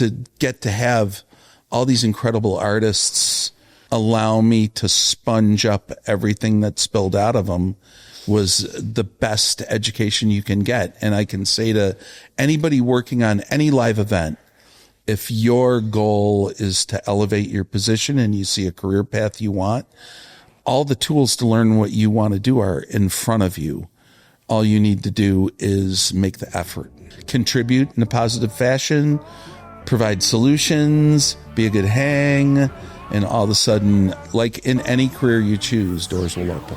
to get to have all these incredible artists allow me to sponge up everything that spilled out of them was the best education you can get. And I can say to anybody working on any live event, if your goal is to elevate your position and you see a career path you want, all the tools to learn what you want to do are in front of you. All you need to do is make the effort, contribute in a positive fashion, provide solutions, be a good hang, and all of a sudden, like in any career you choose, doors will open.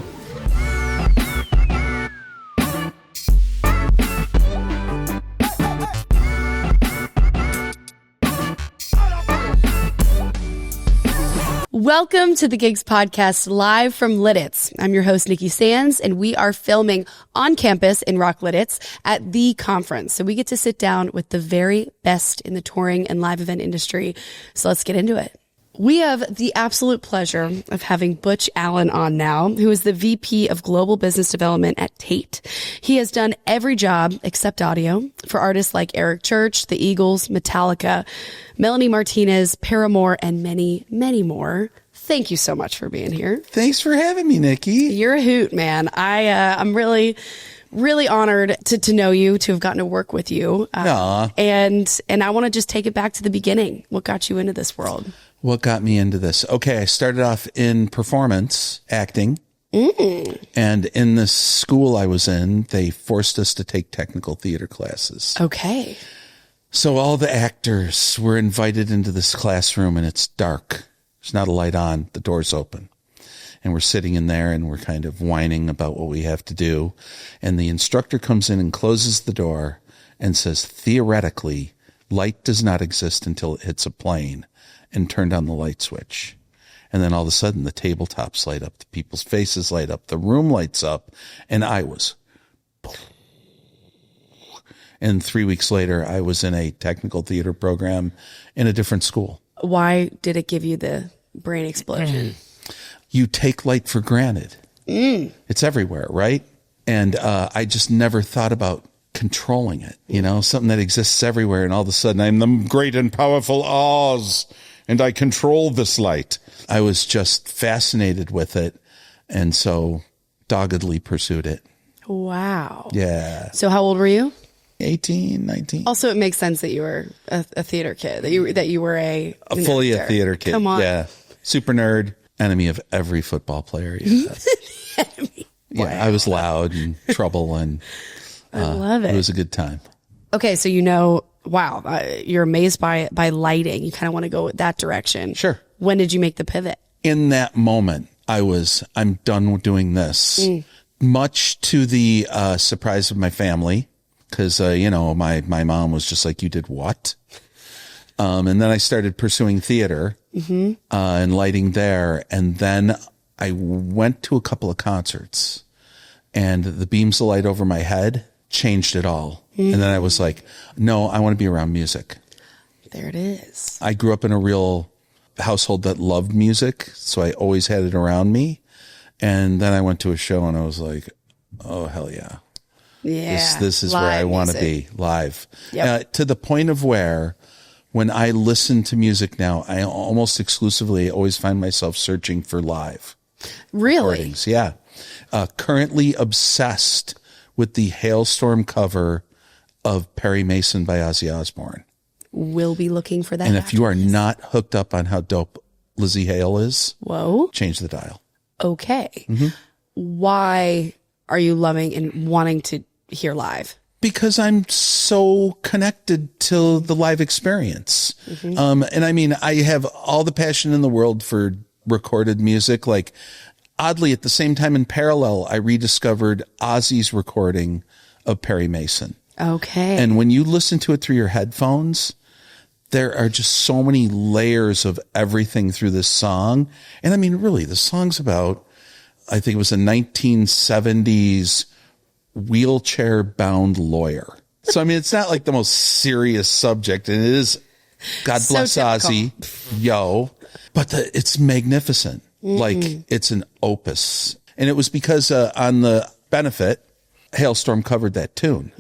Welcome to the Gigg's podcast, live from Lititz. I'm your host, Nikki Sanz, and we are filming on campus in Rock Lititz at the conference. So we get to sit down with the very best in the touring and live event industry. So let's get into it. We have the absolute pleasure of having Butch Allen on now, who is the VP of Global Business Development at TAIT. He has done every job except audio for artists like Eric Church, the Eagles, Metallica, Melanie Martinez, Paramore, and many, many more. Thank you so much for being here. Thanks for having me, Nikki. You're a hoot, man. I'm really honored to know you, to have gotten to work with you. And I want to just take it back to the beginning. What got you into this world? What got me into this? Okay, I started off in performance acting. And in the school I was in, they forced us to take technical theater classes. Okay. So all the actors were invited into this classroom, and it's dark. There's not a light on. The door's open. And we're sitting in there, and we're kind of whining about what we have to do. And the instructor comes in and closes the door and says, theoretically, light does not exist until it hits a plane, and turned on the light switch. And then all of a sudden the tabletops light up, the people's faces light up, the room lights up, and I was. And 3 weeks later, I was in a technical theater program in a different school. Why did it give you the brain explosion? You take light for granted. It's everywhere, right? And I just never thought about controlling it, something that exists everywhere. And all of a sudden, I'm the great and powerful Oz, and I control this light. I was just fascinated with it, and so doggedly pursued it. Wow. Yeah. So how old were you? 18, 19. Also, it makes sense that you were a theater kid, that you were a theater kid. Come on. Yeah. Super nerd, enemy of every football player you had. Enemy. Yeah, wow. I was loud and trouble, and I love it. It was a good time. Okay, so wow, you're amazed by lighting. You kind of want to go that direction. Sure. When did you make the pivot? In that moment, I'm done doing this. Much to the surprise of my family, because, my mom was just like, you did what? And then I started pursuing theater and lighting there. And then I went to a couple of concerts, and the beams of light over my head changed it all. And then I was like, no, I want to be around music. There it is. I grew up in a real household that loved music, so I always had it around me. And then I went to a show, and I was like, oh, hell yeah. Yeah. This is where I want to be, live. Yep. To the point of where, when I listen to music now, I almost exclusively always find myself searching for live recordings. Yeah. Currently obsessed with the Hailstorm cover of Perry Mason by Ozzy Osbourne. We'll be looking for that. And if you are not hooked up on how dope Lizzie Hale is, change the dial. Okay. Why are you loving and wanting to hear live? Because I'm so connected to the live experience. And I mean, I have all the passion in the world for recorded music. Like, oddly, at the same time, in parallel, I rediscovered Ozzy's recording of Perry Mason. Okay. And when you listen to it through your headphones, there are just so many layers of everything through this song. And I mean, really, the song's about, I think it was a 1970s wheelchair-bound lawyer. So, I mean, it's not like the most serious subject, and it is, God bless Ozzy, but it's magnificent. Like, it's an opus. And it was because on the benefit, Hailstorm covered that tune.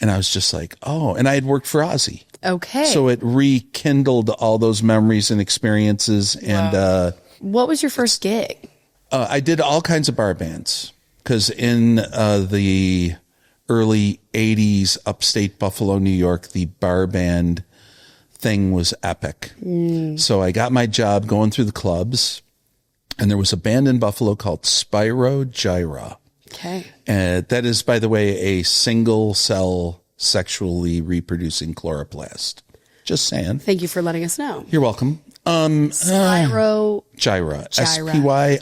And I was just like, oh, and I had worked for Ozzy. Okay. So it rekindled all those memories and experiences. And what was your first gig? I did all kinds of bar bands because in the early 80s, upstate Buffalo, New York, the bar band thing was epic. So I got my job going through the clubs, and there was a band in Buffalo called Spyro Gyra. Okay. That is, by the way, a single cell sexually reproducing chloroplast. Just saying. Thank you for letting us know. You're welcome. Spyro Gyra. Gyra.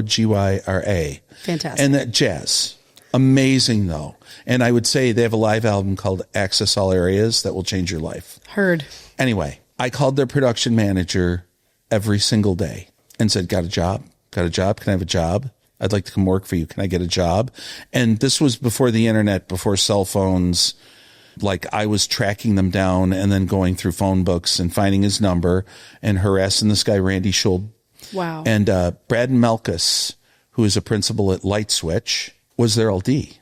Spyrogyra. Fantastic. And that jazz. Amazing, though. And I would say they have a live album called Access All Areas that will change your life. Heard. Anyway, I called their production manager every single day and said, got a job? Got a job? Can I have a job? I'd like to come work for you. Can I get a job? And this was before the internet, before cell phones. Like, I was tracking them down and then going through phone books and finding his number and harassing this guy, Randy Schuld. Wow. And Brad Melkus, who is a principal at Light Switch, was their LD.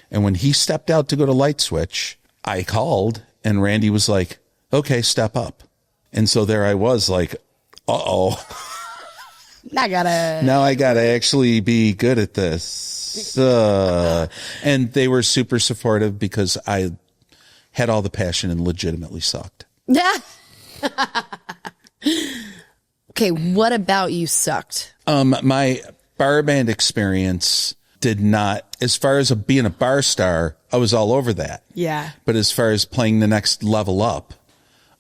And when he stepped out to go to Light Switch, I called and Randy was like, okay, step up. And so there I was like, uh-oh. Now I gotta actually be good at this. And they were super supportive because I had all the passion and legitimately sucked. Okay, what about you sucked? My bar band experience did not, as far as being a bar star, I was all over that. Yeah. But as far as playing the next level up,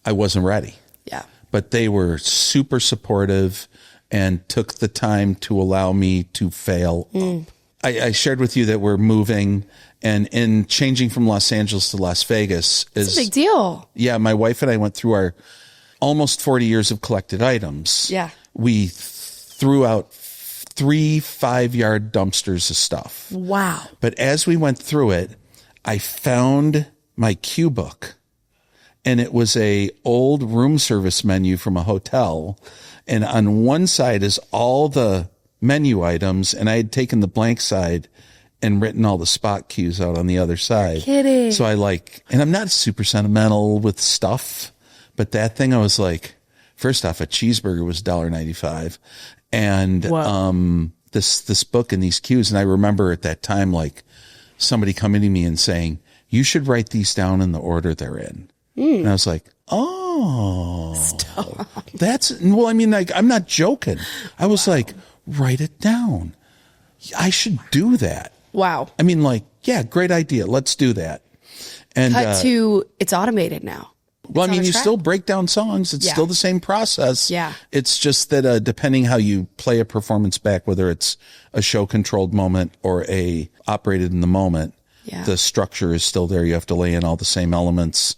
I wasn't ready. Yeah. But they were super supportive and took the time to allow me to fail up. I shared with you that we're moving, and in changing from Los Angeles to Las Vegas It's a big deal. Yeah, my wife and I went through our almost 40 years of collected items. Yeah. We threw out 3 5-yard dumpsters of stuff. Wow. But as we went through it, I found my cue book, and it was a old room service menu from a hotel. And on one side is all the menu items, and I had taken the blank side and written all the spot cues out on the other side. Kidding. So and I'm not super sentimental with stuff, but that thing I was like, first off, a cheeseburger was $1.95. And this book and these cues, and I remember at that time, like, somebody coming to me and saying, you should write these down in the order they're in. And I was like, oh, stop. I'm not joking. I was like, write it down. I should do that. Wow. I mean, like, yeah, great idea. Let's do that. And cut to, it's automated now. Well, I mean, you still break down songs. It's still the same process. Yeah. It's just that depending how you play a performance back, whether it's a show controlled moment or a operated in the moment, the structure is still there. You have to lay in all the same elements.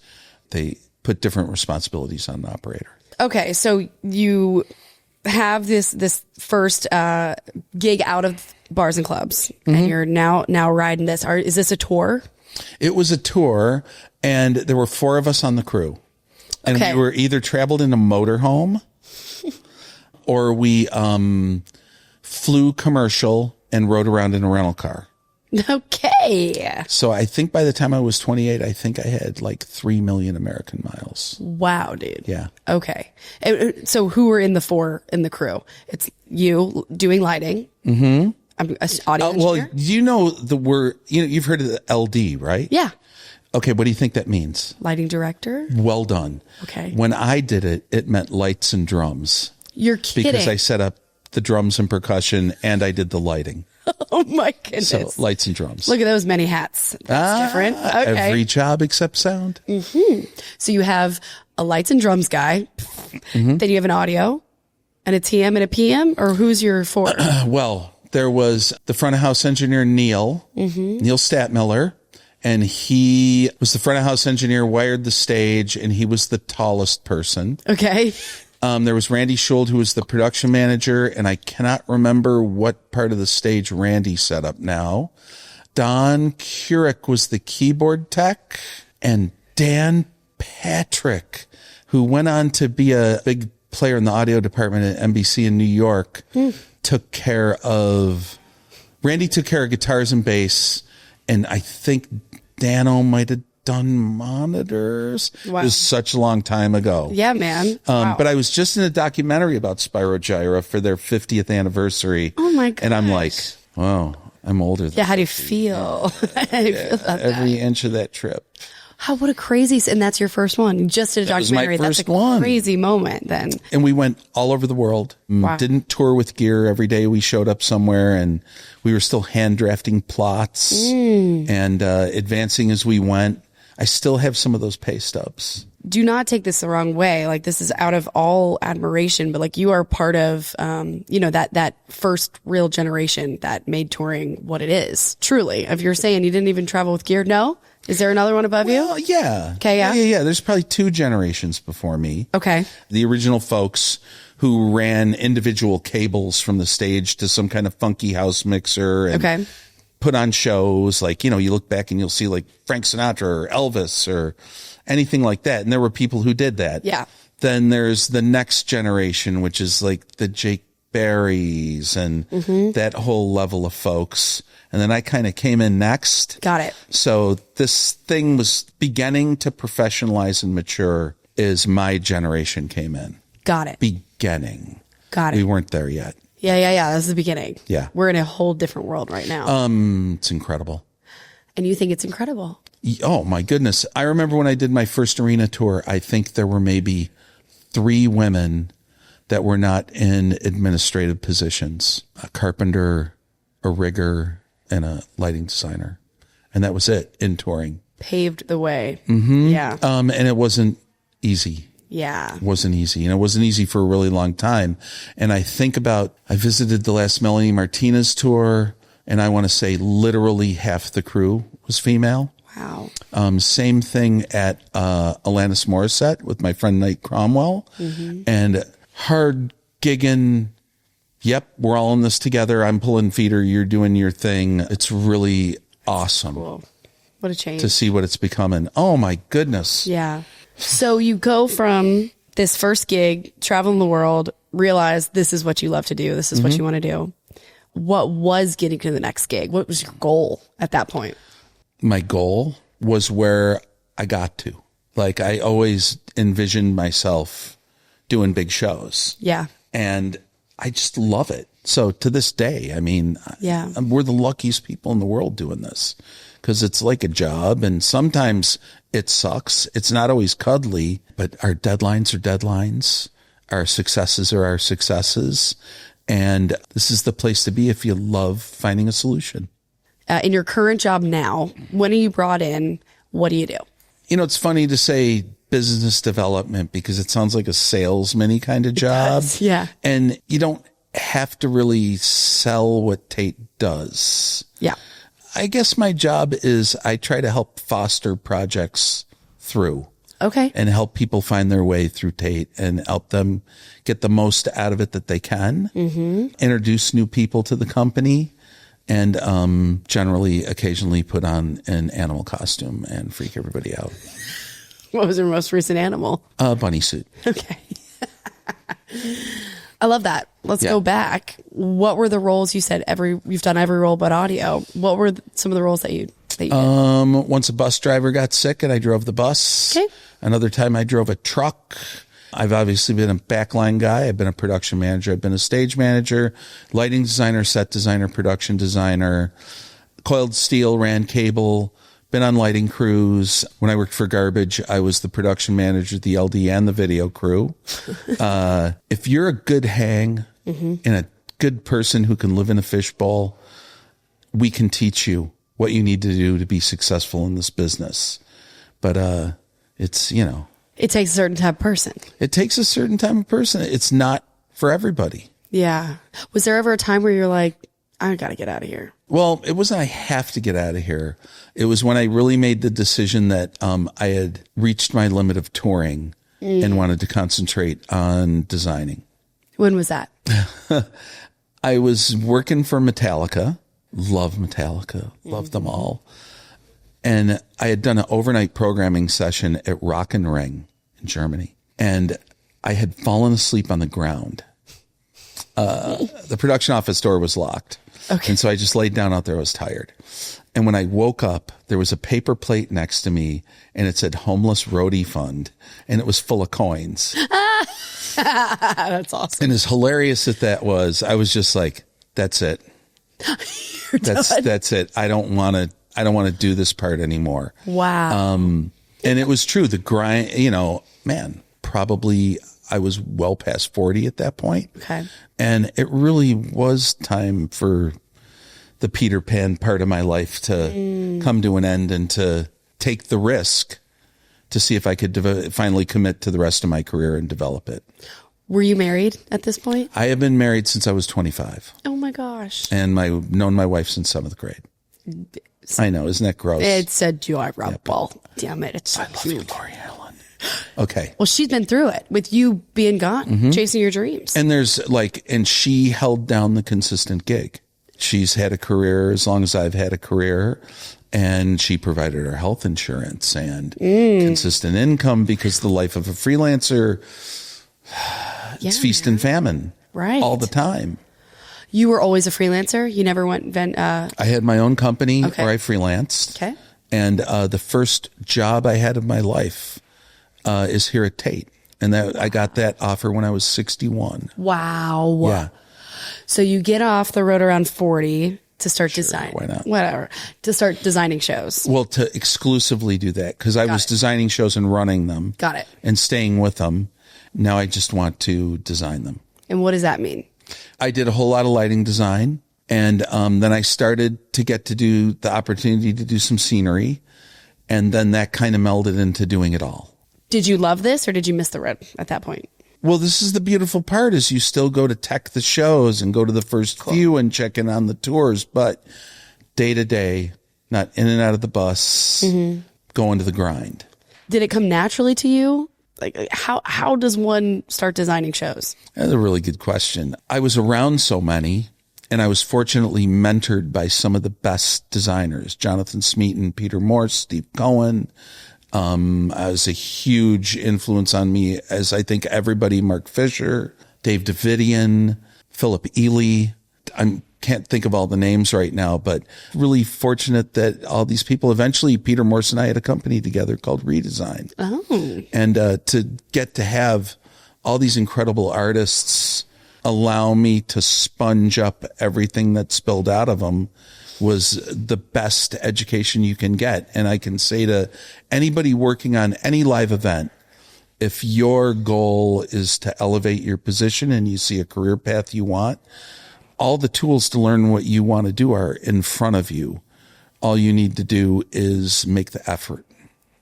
They put different responsibilities on the operator. Okay. So you have this first gig out of bars and clubs, and you're now riding this. Is this a tour? It was a tour, and there were 4 of us on the crew. And we were either traveled in a motorhome or we flew commercial and rode around in a rental car. Okay. So I think by the time I was 28, I think I had like 3 million American miles. Wow, dude. Yeah. Okay. So who were in the 4 in the crew? It's you doing lighting. Mm-hmm. Audio engineer? Well, you know the word, you've heard of the LD, right? Yeah. Okay. What do you think that means? Lighting director. Well done. Okay. When I did it, it meant lights and drums. You're kidding. Because I set up the drums and percussion and I did the lighting. Oh my goodness. So lights and drums. Look at those many hats. That's different. Okay. Every job except sound. Mm-hmm. So you have a lights and drums guy. Mm-hmm. Then you have an audio and a TM and a PM, or who's your 4? Well, there was the front of house engineer, Neil Statmiller. And he was the front of house engineer, wired the stage, and he was the tallest person. Okay. There was Randy Schuld, who was the production manager, and I cannot remember what part of the stage Randy set up now. Don Kurek was the keyboard tech, and Dan Patrick, who went on to be a big player in the audio department at NBC in New York, Randy took care of guitars and bass, and I think Dano might have done monitors. Wow. It was such a long time ago. Yeah, man. Wow. But I was just in a documentary about Spirogyra for their 50th anniversary. Oh my gosh. And I'm like, wow, I'm older than how do you feel? How do you feel about every that? inch of that trip. What a crazy, and that's your first one. You just did a documentary. That was my that's first one. Crazy moment then. And we went all over the world. Wow. Didn't tour with gear every day. We showed up somewhere and we were still hand drafting plots and advancing as we went. I still have some of those pay stubs. Do not take this the wrong way. Like, this is out of all admiration, but like, you are part of, that first real generation that made touring what it is. Truly. If you're saying you didn't even travel with gear, no? Is there another one above you? Yeah. Okay, yeah. Yeah. There's probably 2 generations before me. Okay. The original folks who ran individual cables from the stage to some kind of funky house mixer and put on shows. Like, you look back and you'll see like Frank Sinatra or Elvis or anything like that. And there were people who did that. Yeah. Then there's the next generation, which is like the Jake Berrys and that whole level of folks. And then I kind of came in next. Got it. So this thing was beginning to professionalize and mature as my generation came in. Got it. Beginning. Got it. We weren't there yet. Yeah. That's the beginning. Yeah. We're in a whole different world right now. It's incredible. And you think it's incredible? Oh my goodness. I remember when I did my first arena tour, I think there were maybe 3 women that were not in administrative positions. A carpenter, a rigger, and a lighting designer. And that was it in touring. Paved the way. Mm-hmm. Yeah. And it wasn't easy. Yeah. It wasn't easy. And it wasn't easy for a really long time. And I visited the last Melanie Martinez tour, and I want to say literally half the crew was female. Wow. Same thing at Alanis Morissette with my friend Knight Cromwell. And hard gigging. Yep, we're all in this together. I'm pulling feeder. You're doing your thing. It's really awesome. Cool. What a change. To see what it's becoming. Oh, my goodness. Yeah. So you go from this first gig, traveling the world, realize this is what you love to do. This is what you want to do. What was getting to the next gig? What was your goal at that point? My goal was where I got to. Like, I always envisioned myself doing big shows. Yeah. And I just love it. So to this day, I mean, yeah, we're the luckiest people in the world doing this because it's like a job. And sometimes it sucks. It's not always cuddly, but our deadlines are deadlines. Our successes are our successes. And this is the place to be if you love finding a solution. In your current job now, when are you brought in? What do you do? It's funny to say business development because it sounds like a salesman kind of job. Yeah. And you don't have to really sell what TAIT does. Yeah. I guess my job is I try to help foster projects through. Okay. And help people find their way through TAIT and help them get the most out of it that they can. Introduce new people to the company and occasionally put on an animal costume and freak everybody out. What was your most recent animal? A bunny suit. Okay. I love that. Let's go back. What were the roles you said you've done every role but audio? What were some of the roles that you did? Once a bus driver got sick and I drove the bus. Okay. Another time I drove a truck. I've obviously been a backline guy. I've been a production manager. I've been a stage manager, lighting designer, set designer, production designer, coiled steel, ran cable, been on lighting crews. When I worked for Garbage, I was the production manager, the LD, and the video crew. If you're a good hang and a good person who can live in a fishbowl, we can teach you what you need to do to be successful in this business. But it's, It takes a certain type of person. It takes a certain type of person. It's not for everybody. Yeah. Was there ever a time where you're like, I got to get out of here? Well, it wasn't I have to get out of here. It was when I really made the decision that I had reached my limit of touring and wanted to concentrate on designing. When was that? I was working for Metallica. Love Metallica. Love them all. And I had done an overnight programming session at Rock and Ring in Germany. And I had fallen asleep on the ground. The production office door was locked. Okay. And so I just laid down out there. I was tired. And when I woke up, there was a paper plate next to me and it said Homeless Roadie Fund, and it was full of coins. That's awesome. And as hilarious as that was, I was just like, that's it. That's it. I don't want to do this part anymore. Wow. And it was true. The grind, you know, man, probably I was well past 40 at that point. Okay. And it really was time for the Peter Pan part of my life to come to an end and to take the risk to see if I could finally commit to the rest of my career and develop it. Were you married at this point? I have been married since I was 25. Oh my gosh. And known my wife since 7th grade. I know, isn't that gross? It's adorable. Damn it. It's so I love you, Lori Allen. Okay. Well, she's been through it with you being gone, chasing your dreams. And and she held down the consistent gig. She's had a career as long as I've had a career, and she provided our health insurance and consistent income, because the life of a freelancer, it's feast and famine all the time. You were always a freelancer? You never went... I had my own company where I freelanced. Okay. And the first job I had of my life is here at TAIT. And I got that offer when I was 61. Wow. Yeah. So you get off the road around 40 to start designing. Why not? Whatever. To start designing shows. Well, to exclusively do that, because I was designing shows and running them. Got it. And staying with them. Now I just want to design them. And what does that mean? I did a whole lot of lighting design. And then I started to get to do the opportunity to do some scenery. And then that kind of melded into doing it all. Did you love this, or did you miss the road at that point? Well, this is the beautiful part, is you still go to tech the shows and go to the first few and check in on the tours, but day to day, not in and out of the bus, going to the grind. Did it come naturally to you? Like, how does one start designing shows? That's a really good question. I was around so many, and I was fortunately mentored by some of the best designers, Jonathan Smeaton, Peter Morse, Steve Cohen. I was a huge influence on me, as I think everybody, Mark Fisher, Dave Davidian, Philip Ely. I can't think of all the names right now, but really fortunate that all these people, eventually Peter Morse and I had a company together called Redesign. Oh. And to get to have all these incredible artists allow me to sponge up everything that spilled out of them was the best education you can get. And I can say to anybody working on any live event, if your goal is to elevate your position and you see a career path you want, all the tools to learn what you want to do are in front of you. All you need to do is make the effort.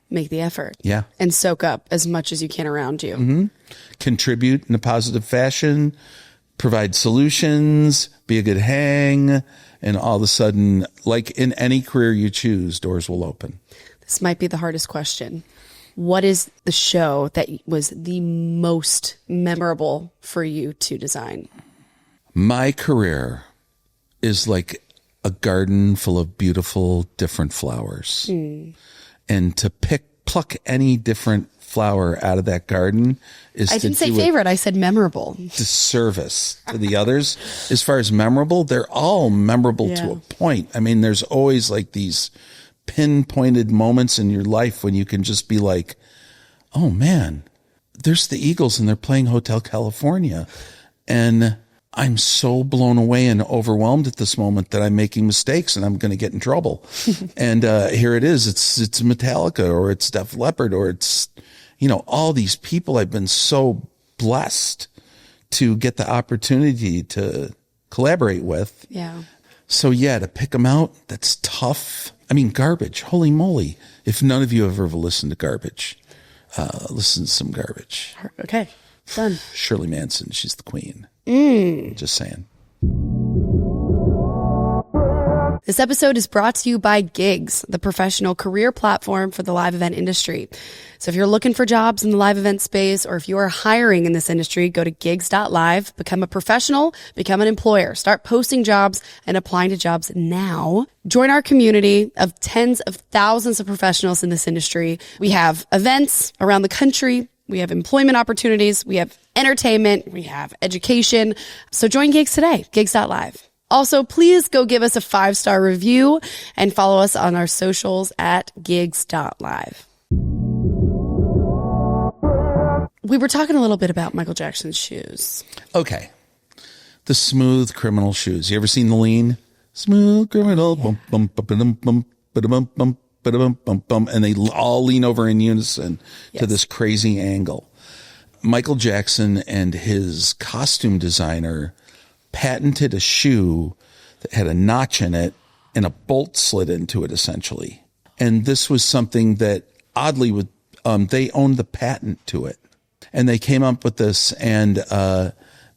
Make the effort. Yeah. And soak up as much as you can around you. Mm-hmm. Contribute in a positive fashion, provide solutions, be a good hang. And all of a sudden, like in any career you choose, doors will open. This might be the hardest question. What is the show that was the most memorable for you to design? My career is like a garden full of beautiful, different flowers. And to pluck any different flower out of that garden is I didn't say favorite. I said memorable. Disservice to the others. As far as memorable, they're all memorable to a point. I mean, there's always like these pinpointed moments in your life when you can just be like, oh man, there's the Eagles and they're playing Hotel California. And I'm so blown away and overwhelmed at this moment that I'm making mistakes and I'm going to get in trouble. And here it is. It's Metallica, or it's Def Leppard, or it's, you know, all these people. I've been so blessed to get the opportunity to collaborate with. Yeah. So yeah, to pick them out, that's tough. I mean, Garbage, holy moly. If none of you have ever listened to Garbage, listen to some Garbage. Okay. Done. Shirley Manson, she's the queen. Just saying. This episode is brought to you by Giggs, the professional career platform for the live event industry. So if you're looking for jobs in the live event space, or if you are hiring in this industry, go to gigs.live, become a professional, become an employer, start posting jobs and applying to jobs now. Join our community of tens of thousands of professionals in this industry. We have events around the country. We have employment opportunities. We have entertainment. We have education. So join Giggs today, gigs.live. Also, please go give us a 5-star review and follow us on our socials at gigs.live. We were talking a little bit about Michael Jackson's shoes. Okay. The Smooth Criminal shoes. You ever seen the lean? Smooth Criminal. Bum, bum, bum, bum, bum, bum, bum, bum, bum, bum, and they all lean over in unison to this crazy angle. Michael Jackson and his costume designer patented a shoe that had a notch in it and a bolt slid into it, essentially. And this was something that oddly they owned the patent to it. And they came up with this, and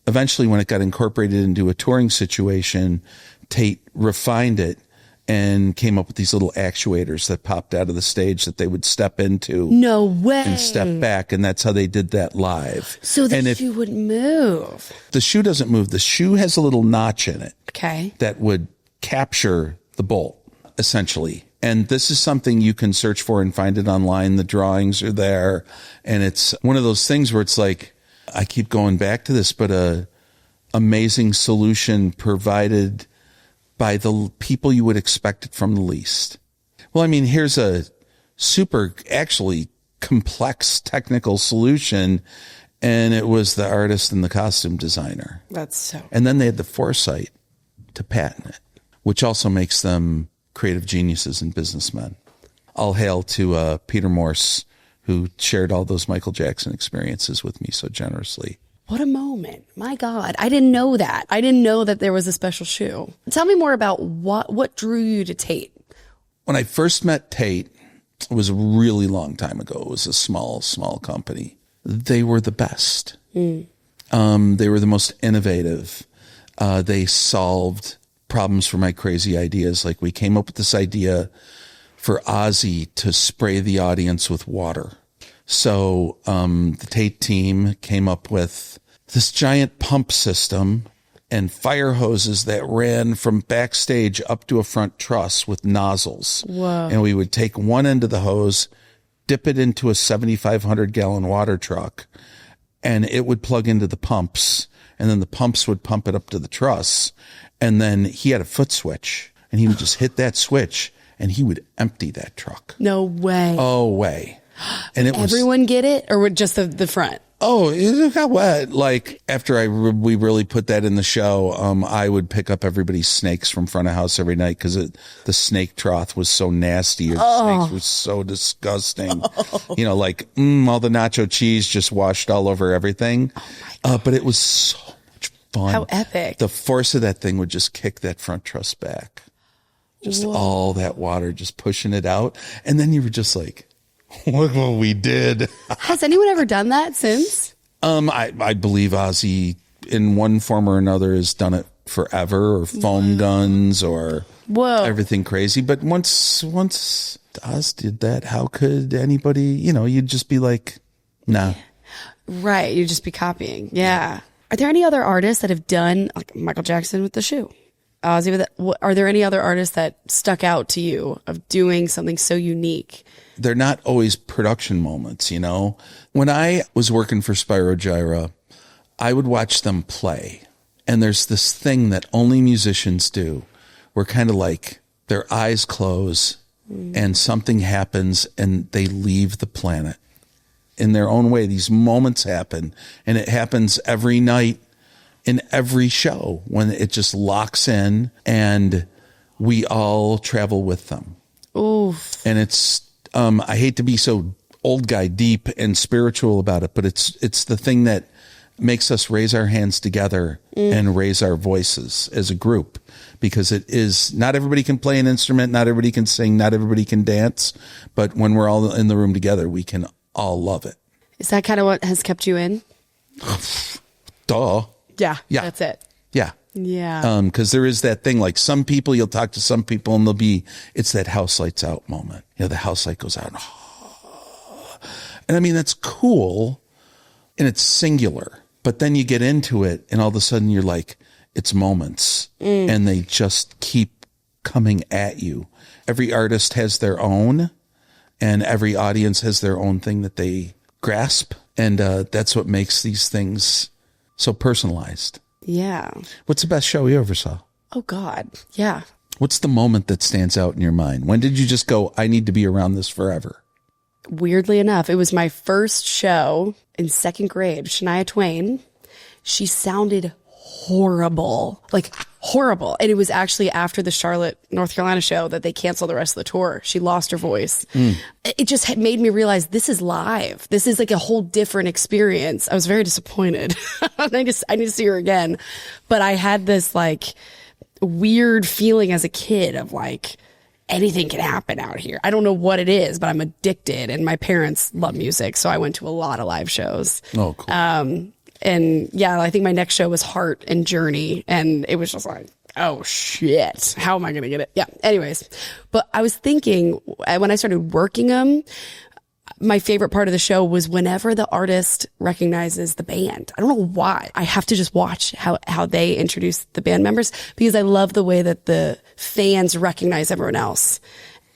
eventually when it got incorporated into a touring situation, TAIT refined it and came up with these little actuators that popped out of the stage that they would step into. No way. And step back, and that's how they did that live. So the shoe would move. The shoe doesn't move. The shoe has a little notch in it. Okay. That would capture the bolt, essentially. And this is something you can search for and find it online. The drawings are there. And it's one of those things where it's like, I keep going back to this, but a amazing solution provided by the people you would expect it from the least. Well, I mean, here's a super, actually complex technical solution. And it was the artist and the costume designer. That's so. And then they had the foresight to patent it, which also makes them creative geniuses and businessmen. All hail to Peter Morse, who shared all those Michael Jackson experiences with me so generously. What a moment. My God. I didn't know that. I didn't know that there was a special shoe. Tell me more about what drew you to TAIT. When I first met TAIT, it was a really long time ago. It was a small company. They were the best. They were the most innovative. They solved problems for my crazy ideas. Like we came up with this idea for Ozzy to spray the audience with water. So the TAIT team came up with this giant pump system and fire hoses that ran from backstage up to a front truss with nozzles. Whoa. And we would take one end of the hose, dip it into a 7,500 gallon water truck, and it would plug into the pumps. And then the pumps would pump it up to the truss. And then he had a foot switch, and he would just hit that switch, and he would empty that truck. No way. Oh, way. And it was everyone get it, or just the front? Oh, it got wet. Like after we really put that in the show, I would pick up everybody's snakes from front of house every night because the snake trough was so nasty. Or the snakes were so disgusting. You know, like all the nacho cheese just washed all over everything. But it was so much fun. How epic. The force of that thing would just kick that front truss back. Just all that water just pushing it out. And then you were just like, look what we did. Has anyone ever done that since? I believe Ozzy in one form or another has done it forever, or foam guns or everything crazy. But once Oz did that, how could anybody, you'd just be like, nah. Right. You'd just be copying. Yeah. Are there any other artists that have done like Michael Jackson with the shoe? Ozzy with it? Are there any other artists that stuck out to you of doing something so unique? They're not always production moments, When I was working for Spyro Gyra, I would watch them play. And there's this thing that only musicians do, where kind of like their eyes close and something happens and they leave the planet. In their own way, these moments happen, and it happens every night in every show when it just locks in and we all travel with them. Oof. And it's, I hate to be so old guy deep and spiritual about it, but it's the thing that makes us raise our hands together and raise our voices as a group, because it is, not everybody can play an instrument, not everybody can sing, not everybody can dance, but when we're all in the room together, we can all love it. Is that kind of what has kept you in? Duh. Yeah. Yeah. That's it. Yeah. Yeah. Cause there is that thing, like some people, you'll talk to some people and it's that house lights out moment. The house light goes out. And I mean, that's cool and it's singular, but then you get into it and all of a sudden you're like, it's moments and they just keep coming at you. Every artist has their own, and every audience has their own thing that they grasp. And that's what makes these things so personalized. Yeah. What's the best show you ever saw? Oh God. Yeah. What's the moment that stands out in your mind? When did you just go, I need to be around this forever? Weirdly enough, it was my first show in second grade. Shania Twain. She sounded horrible, like horrible. And it was actually after the Charlotte, North Carolina show that they canceled the rest of the tour. She lost her voice. It just had made me realize this is live. This is like a whole different experience. I was very disappointed. I need to see her again. But I had this like weird feeling as a kid of like, anything can happen out here. I don't know what it is, but I'm addicted, and my parents love music. So I went to a lot of live shows. Oh, cool. And yeah, I think my next show was Heart and Journey. And it was just like, oh shit, how am I going to get it? Yeah. Anyways, but I was thinking when I started working them, my favorite part of the show was whenever the artist recognizes the band. I don't know why. I have to just watch how they introduce the band members, because I love the way that the fans recognize everyone else.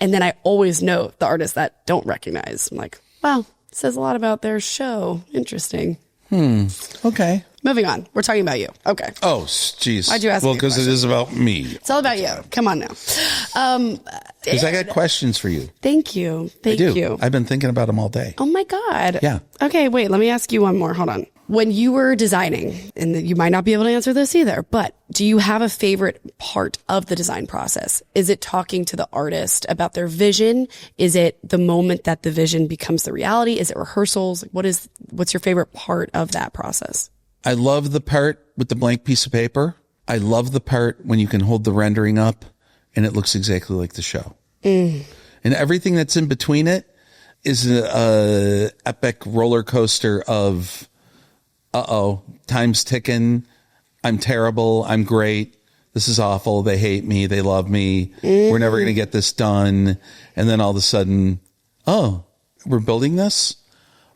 And then I always know the artists that don't recognize. I'm like, wow, it says a lot about their show. Interesting. Okay. Moving on. We're talking about you. Okay. Oh, geez. Why'd you ask Well, me a because it question? is about me. It's all about you. Come on now. Because I got questions for you. Thank you. I do. You. I've been thinking about them all day. Oh my God. Yeah. Okay, wait, let me ask you one more. Hold on. When you were designing, and you might not be able to answer this either, but do you have a favorite part of the design process? Is it talking to the artist about their vision? Is it the moment that the vision becomes the reality? Is it rehearsals? What's your favorite part of that process? I love the part with the blank piece of paper. I love the part when you can hold the rendering up and it looks exactly like the show. And everything that's in between it is a epic roller coaster of, time's ticking. I'm terrible. I'm great. This is awful. They hate me. They love me. We're never going to get this done. And then all of a sudden, oh, we're building this?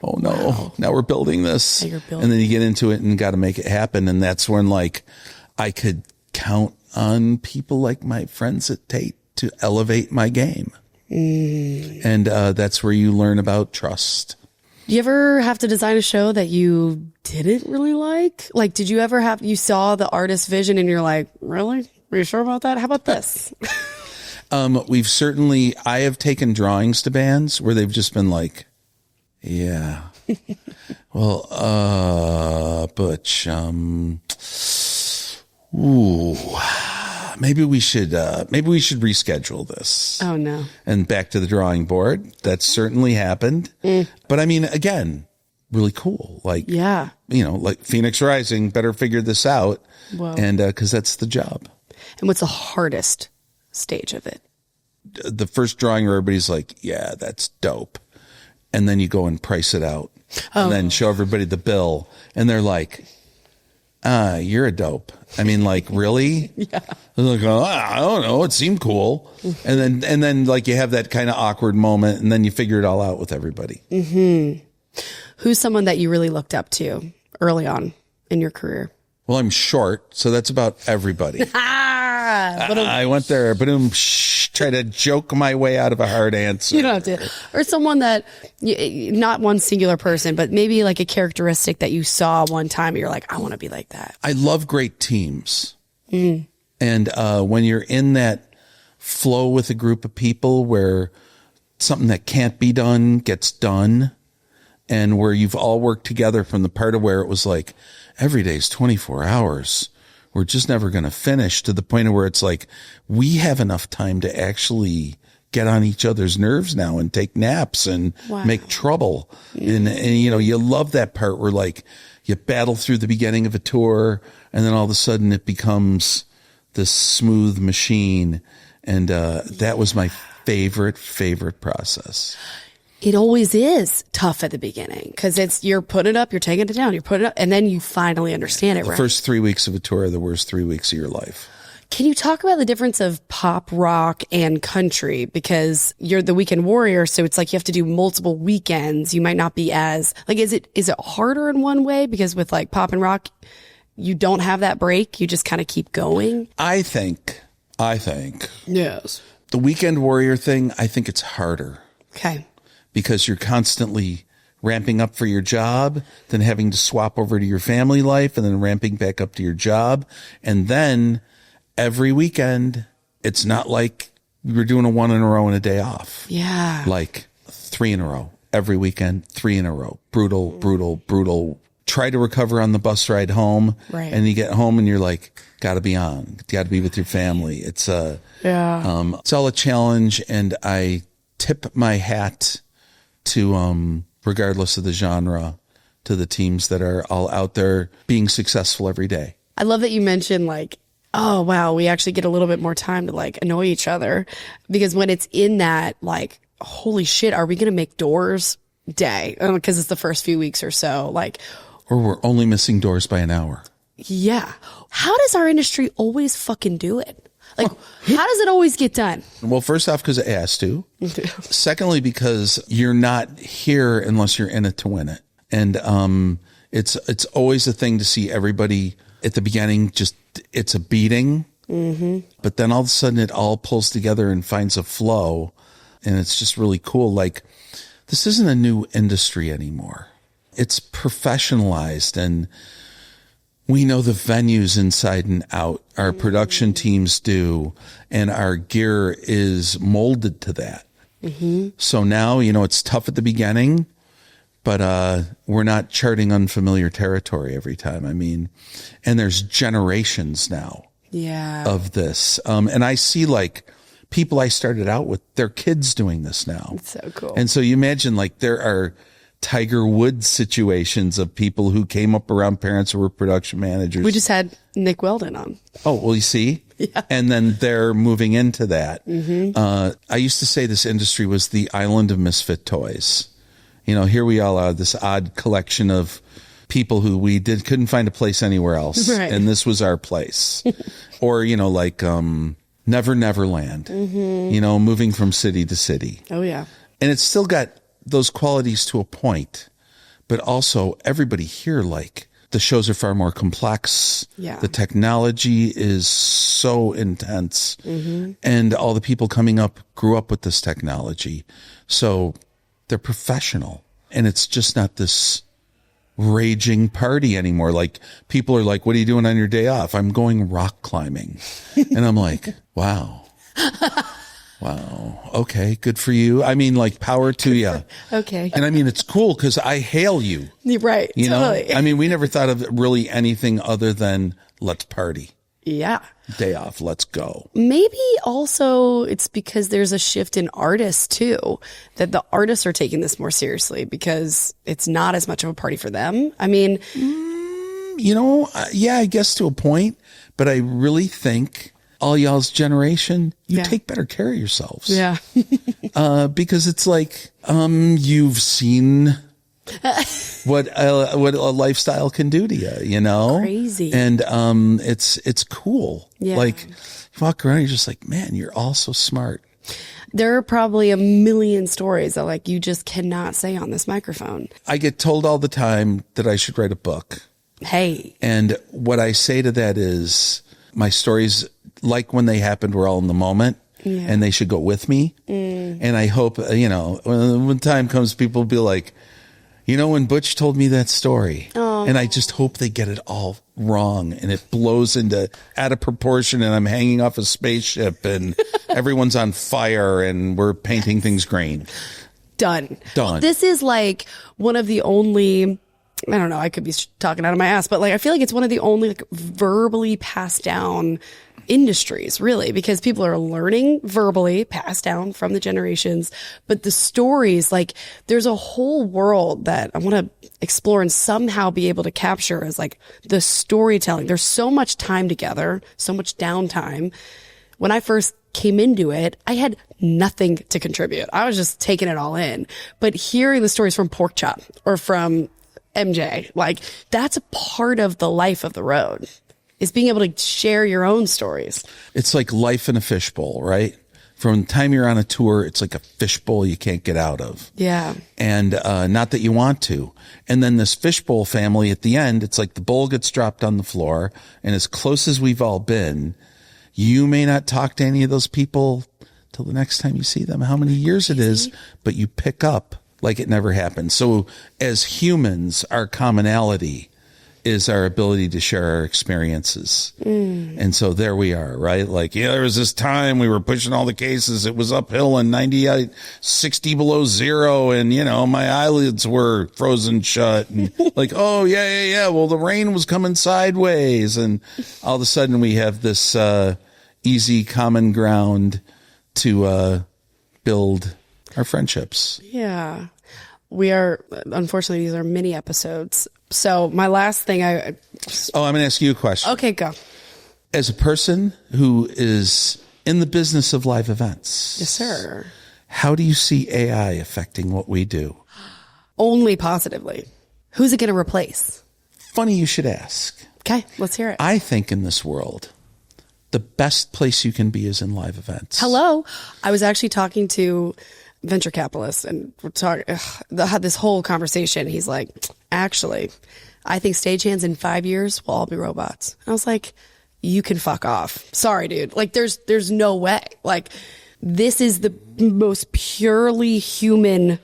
Oh no, wow. Now we're building this. And then you get into it and got to make it happen. And that's when like I could count on people like my friends at TAIT to elevate my game. And that's where you learn about trust. Do you ever have to design a show that you didn't really like? Like, did you ever you saw the artist's vision and you're like, really? Are you sure about that? How about this? I have taken drawings to bands where they've just been like, yeah. Well, Butch, maybe we should reschedule this. Oh no. And back to the drawing board. That certainly happened. But I mean, again, really cool. Like, yeah, like Phoenix Rising, better figure this out. Whoa. And, cause that's the job. And what's the hardest stage of it? The first drawing where everybody's like, yeah, that's dope. And then you go and price it out and then show everybody the bill. And they're like, you're a dope. I mean, like, really? Yeah. They're like, I don't know. It seemed cool. And then like you have that kind of awkward moment and then you figure it all out with everybody. Who's someone that you really looked up to early on in your career? Well, I'm short, so that's about everybody. I went there, try to joke my way out of a hard answer. You don't have to. Or someone that, not one singular person, but maybe like a characteristic that you saw one time and you're like, I want to be like that. I love great teams. And when you're in that flow with a group of people where something that can't be done gets done, and where you've all worked together from the part of where it was like, every day's 24 hours. We're just never going to finish, to the point of where it's like, we have enough time to actually get on each other's nerves now and take naps and make trouble. And you love that part where like you battle through the beginning of a tour and then all of a sudden it becomes this smooth machine. And, that was my favorite process. It always is tough at the beginning because you're putting it up, you're taking it down, you're putting it up, and then you finally understand it, right? The first 3 weeks of a tour are the worst 3 weeks of your life. Can you talk about the difference of pop, rock, and country? Because you're the weekend warrior, so it's like you have to do multiple weekends. You might not be as, like, is it harder in one way? Because with like pop and rock, you don't have that break. You just kind of keep going. I think. Yes. The weekend warrior thing, I think it's harder. Okay. Because you're constantly ramping up for your job, then having to swap over to your family life, and then ramping back up to your job. And then every weekend. It's not like we're doing a 1 in a row and a day off. Yeah. Like 3 in a row every weekend, 3 in a row. Brutal, brutal, brutal. Try to recover on the bus ride home. Right. And you get home and you're like, gotta be on, gotta be with your family. It's it's all a challenge. And I tip my hat to, regardless of the genre, to the teams that are all out there being successful every day. I love that you mentioned like, oh, wow, we actually get a little bit more time to like annoy each other, because when it's in that, like, holy shit, are we going to make doors day? Because it's the first few weeks or so. Like, or we're only missing doors by an hour. Yeah. How does our industry always fucking do it? Like, how does it always get done? Well, first off, because it has to. Secondly, because you're not here unless you're in it to win it. And it's always a thing to see everybody at the beginning, just it's a beating. Mm-hmm. But then all of a sudden it all pulls together and finds a flow. And it's just really cool. Like, this isn't a new industry anymore. It's professionalized, and we know the venues inside and out. Our production teams do, and our gear is molded to that. Mm-hmm. So now, it's tough at the beginning, but we're not charting unfamiliar territory every time. I mean, and there's generations now of this. And I see like people I started out with, their kids doing this now. It's so cool. And so you imagine like there are Tiger Woods situations of people who came up around parents who were production managers. We just had Nick Weldon on. Oh, well, you see? Yeah. And then they're moving into that. Mm-hmm. I used to say this industry was the island of misfit toys. Here we all are, this odd collection of people who we couldn't find a place anywhere else. Right. And this was our place. Or, like Never Neverland, moving from city to city. Oh, yeah. And it's still got those qualities to a point, but also everybody here, like, the shows are far more complex. Yeah. The technology is so intense, and all the people coming up grew up with this technology. So they're professional, and it's just not this raging party anymore. Like, people are like, what are you doing on your day off? I'm going rock climbing. And I'm like, wow. Wow. Okay. Good for you. I mean, like, power to you. Okay. And I mean, it's cool because I hail you. Right. Totally. I mean, we never thought of really anything other than let's party. Yeah. Day off. Let's go. Maybe also it's because there's a shift in artists too, that the artists are taking this more seriously because it's not as much of a party for them. I mean, yeah, I guess to a point, but I really think all y'all's generation, you take better care of yourselves. Yeah. Because it's like, you've seen what a lifestyle can do to you, Crazy. And, it's cool. Yeah. Like, you walk around, you're just like, man, you're all so smart. There are probably a million stories that like you just cannot say on this microphone. I get told all the time that I should write a book. Hey. And what I say to that is my stories, like when they happened, were all in the moment. Yeah. And they should go with me. And I hope, when time comes, people will be like, when Butch told me that story. Oh. And I just hope they get it all wrong and it blows out of proportion and I'm hanging off a spaceship and everyone's on fire and we're painting things green. Done. This is like one of the only, I don't know, I could be talking out of my ass, but like, I feel like it's one of the only like verbally passed down industries, really, because people are learning verbally, passed down from the generations. But the stories, like, there's a whole world that I want to explore and somehow be able to capture as like the storytelling. There's so much time together, so much downtime. When I first came into it, I had nothing to contribute. I was just taking it all in. But hearing the stories from Pork Chop or from MJ, like, that's a part of the life of the road. Is being able to share your own stories. It's like life in a fishbowl, right? From the time you're on a tour, it's like a fishbowl you can't get out of. Yeah. And not that you want to. And then this fishbowl family at the end, it's like the bowl gets dropped on the floor. And as close as we've all been, you may not talk to any of those people till the next time you see them, how many years it is, but you pick up like it never happened. So as humans, our commonality is our ability to share our experiences. And so there we are, right? Like, yeah, there was this time we were pushing all the cases. It was uphill and 98, 60 below zero. And, you know, my eyelids were frozen shut. And like, oh, yeah. Well, the rain was coming sideways. And all of a sudden we have this easy common ground to build our friendships. Yeah. We are, unfortunately, these are mini episodes. So my last thing I'm going to ask you a question. Okay, go. As a person who is in the business of live events. Yes, sir. How do you see AI affecting what we do? Only positively. Who's it going to replace? Funny you should ask. Okay, let's hear it. I think in this world, the best place you can be is in live events. Hello. I was actually talking to venture capitalists and we're talking, had this whole conversation. He's like, actually, I think stagehands in 5 years will all be robots. And I was like, you can fuck off. Sorry, dude. Like there's no way. Like this is the most purely human.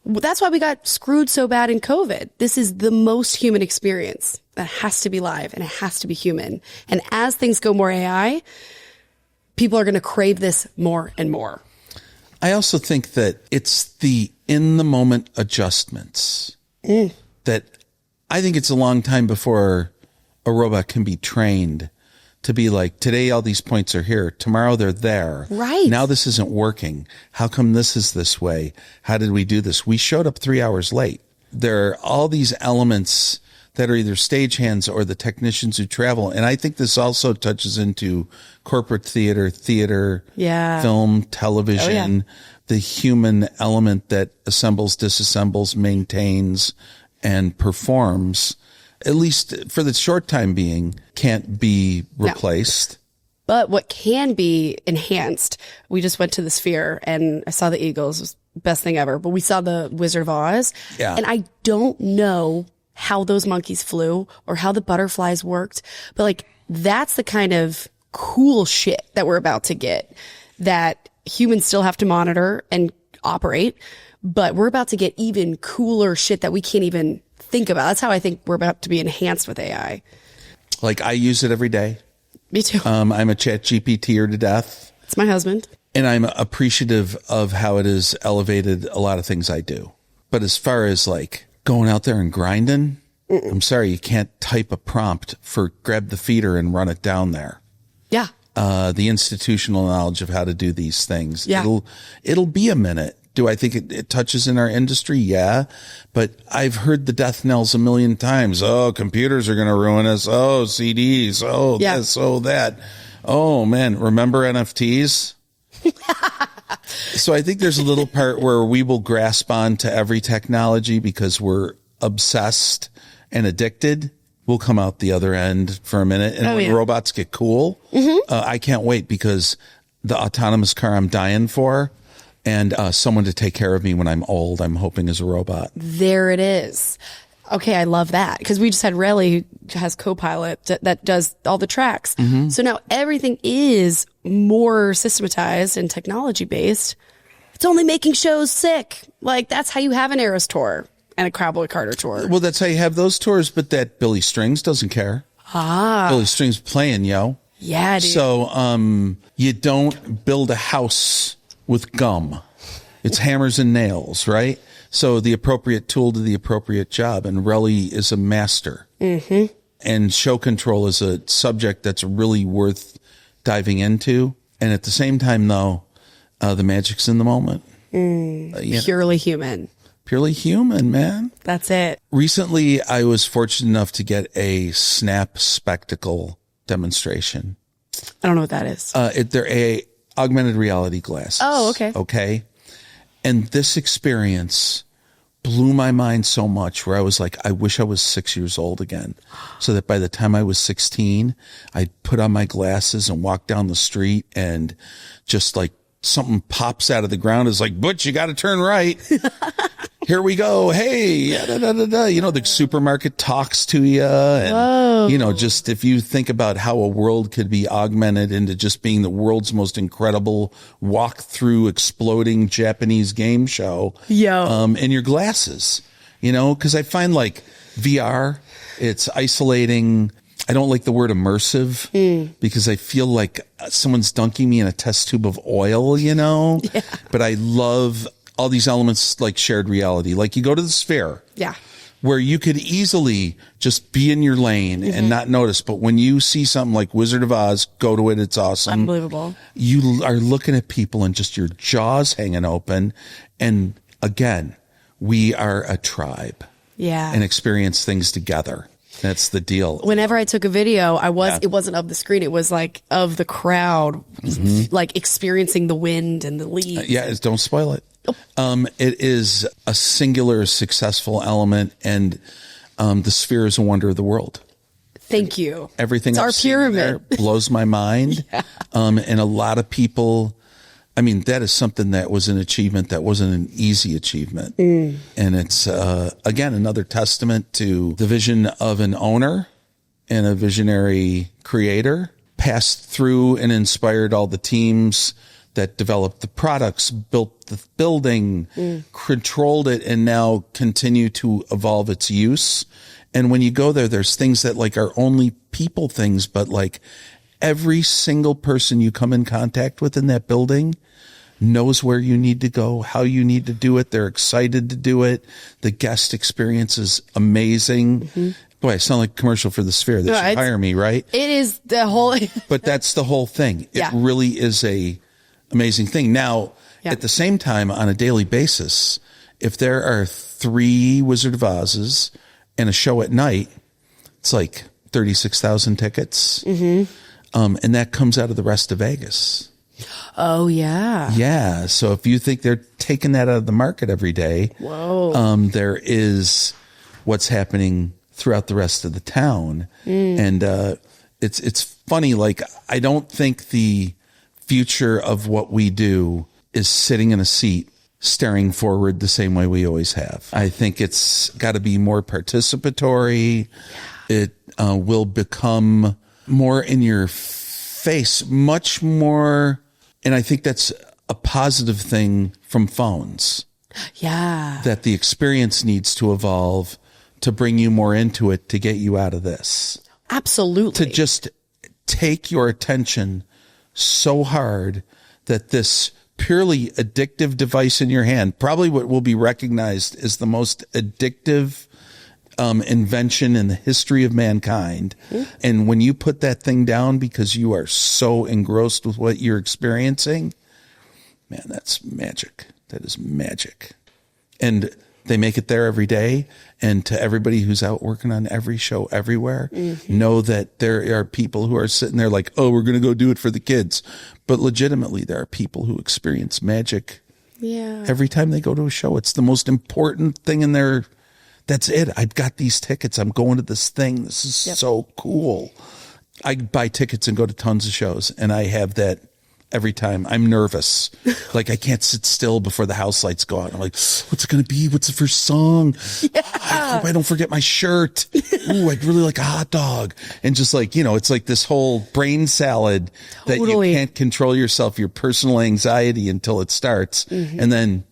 That's why we got screwed so bad in COVID. This is the most human experience that has to be live and it has to be human. And as things go more AI, people are going to crave this more and more. I also think that it's the in the moment adjustments that I think it's a long time before a robot can be trained to be like, today all these points are here, tomorrow they're there. Right. Now this isn't working. How come this is this way? How did we do this? We showed up 3 hours late. There are all these elements that are either stagehands or the technicians who travel. And I think this also touches into corporate theater, film, television, the human element that assembles, disassembles, maintains, and performs, at least for the short time being, can't be replaced. No. But what can be enhanced, we just went to the Sphere and I saw the Eagles. It was the best thing ever. But we saw the Wizard of Oz. Yeah. And I don't know how those monkeys flew or how the butterflies worked. But like, that's the kind of cool shit that we're about to get that humans still have to monitor and operate. But we're about to get even cooler shit that we can't even think about. That's how I think we're about to be enhanced with AI. Like I use it every day. Me too. I'm a chat GPTer to death. It's my husband. And I'm appreciative of how it has elevated a lot of things I do. But as far as like going out there and grinding, I'm sorry, you can't type a prompt for grab the feeder and run it down there. Yeah. The institutional knowledge of how to do these things. Yeah. It'll be a minute. Do I think it touches in our industry? Yeah. But I've heard the death knells a million times. Oh, computers are going to ruin us. Oh, CDs. Oh, this, oh, that. Oh, man. Remember NFTs? So I think there's a little part where we will grasp on to every technology because we're obsessed and addicted. We'll come out the other end for a minute. And when robots get cool, I can't wait because the autonomous car I'm dying for and someone to take care of me when I'm old, I'm hoping is a robot. There it is. Okay, I love that because we just had Relly who has Copilot that does all the tracks. So now everything is more systematized and technology based. It's only making shows sick. Like that's how you have an Eras tour and a Cowboy Carter tour. Well, that's how you have those tours, but that Billy Strings doesn't care. Billy Strings playing, yo. Yeah, dude. So you don't build a house with gum. It's hammers and nails, right? So the appropriate tool to the appropriate job. And Relly is a master. And show control is a subject that's really worth diving into. And at the same time, though, the magic's in the moment. Purely human. Purely human, man. That's it. Recently, I was fortunate enough to get a Snap Spectacle demonstration. I don't know what that is. They're a augmented reality glasses. Oh, okay. Okay. And this experience blew my mind so much where I was like, I wish I was 6 years old again. So that by the time I was 16, I'd put on my glasses and walk down the street and just like something pops out of the ground is like, Butch, you got to turn right. Here we go. Hey, da, da, da, da. You know, the supermarket talks to you. And, you know, just if you think about how a world could be augmented into just being the world's most incredible walk through exploding Japanese game show. In your glasses, you know, because I find like VR. It's isolating. I don't like the word immersive because I feel like someone's dunking me in a test tube of oil, Yeah. But I love all these elements like shared reality. Like you go to the Sphere. Yeah. Where you could easily just be in your lane and not notice. But when you see something like Wizard of Oz, go to it. It's awesome. Unbelievable. You are looking at people and just your jaws hanging open. And again, we are a tribe. Yeah. And experience things together. That's the deal. Whenever I took a video, it wasn't of the screen. It was like of the crowd, like experiencing the wind and the leaves. Don't spoil it. It is a singular successful element, and the Sphere is a wonder of the world. Thank you. Everything it's I've our seen pyramid there blows my mind. And a lot of people, I mean, that is something that was an achievement that wasn't an easy achievement. And it's, again, another testament to the vision of an owner and a visionary creator, passed through and inspired all the teams that developed the products, built the building, controlled it, and now continue to evolve its use. And when you go there, there's things that like are only people things, but like every single person you come in contact with in that building knows where you need to go, how you need to do it. They're excited to do it. The guest experience is amazing. Boy, I sound like a commercial for the Sphere. They should hire me, right? It is the whole... But that's the whole thing. It really is a amazing thing. Now, at the same time, on a daily basis, if there are 3 Wizard of Oz's and a show at night, it's like 36,000 tickets. And that comes out of the rest of Vegas. Oh, yeah. Yeah. So if you think they're taking that out of the market every day, there is what's happening throughout the rest of the town. And it's funny. Like, I don't think the future of what we do is sitting in a seat staring forward the same way we always have. I think it's got to be more participatory. It will become more in your face, much more. And I think that's a positive thing from phones. Yeah. That the experience needs to evolve to bring you more into it, to get you out of this. Absolutely. To just take your attention so hard that this purely addictive device in your hand, probably what will be recognized as the most addictive invention in the history of mankind. And when you put that thing down because you are so engrossed with what you're experiencing, man, that's magic. That is magic. And they make it there every day. And to everybody who's out working on every show everywhere, know that there are people who are sitting there like, oh, we're going to go do it for the kids. But legitimately, there are people who experience magic every time they go to a show. It's the most important thing in their, that's it. I've got these tickets. I'm going to this thing. This is so cool. I buy tickets and go to tons of shows, and I have that every time. I'm nervous. Like, I can't sit still before the house lights go out. I'm like, what's it going to be? What's the first song? I hope I don't forget my shirt. Ooh, I'd really like a hot dog. And just like, you know, it's like this whole brain salad that you can't control yourself, your personal anxiety until it starts. And then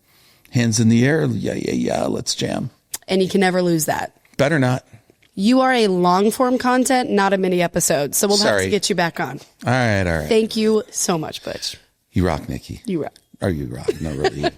hands in the air. Yeah. Let's jam. And you can never lose that. Better not. You are a long form content, not a mini episode. So we'll have to get you back on. All right. Thank you so much, Butch. You rock, Nikki. You rock. Or you rock. No, really.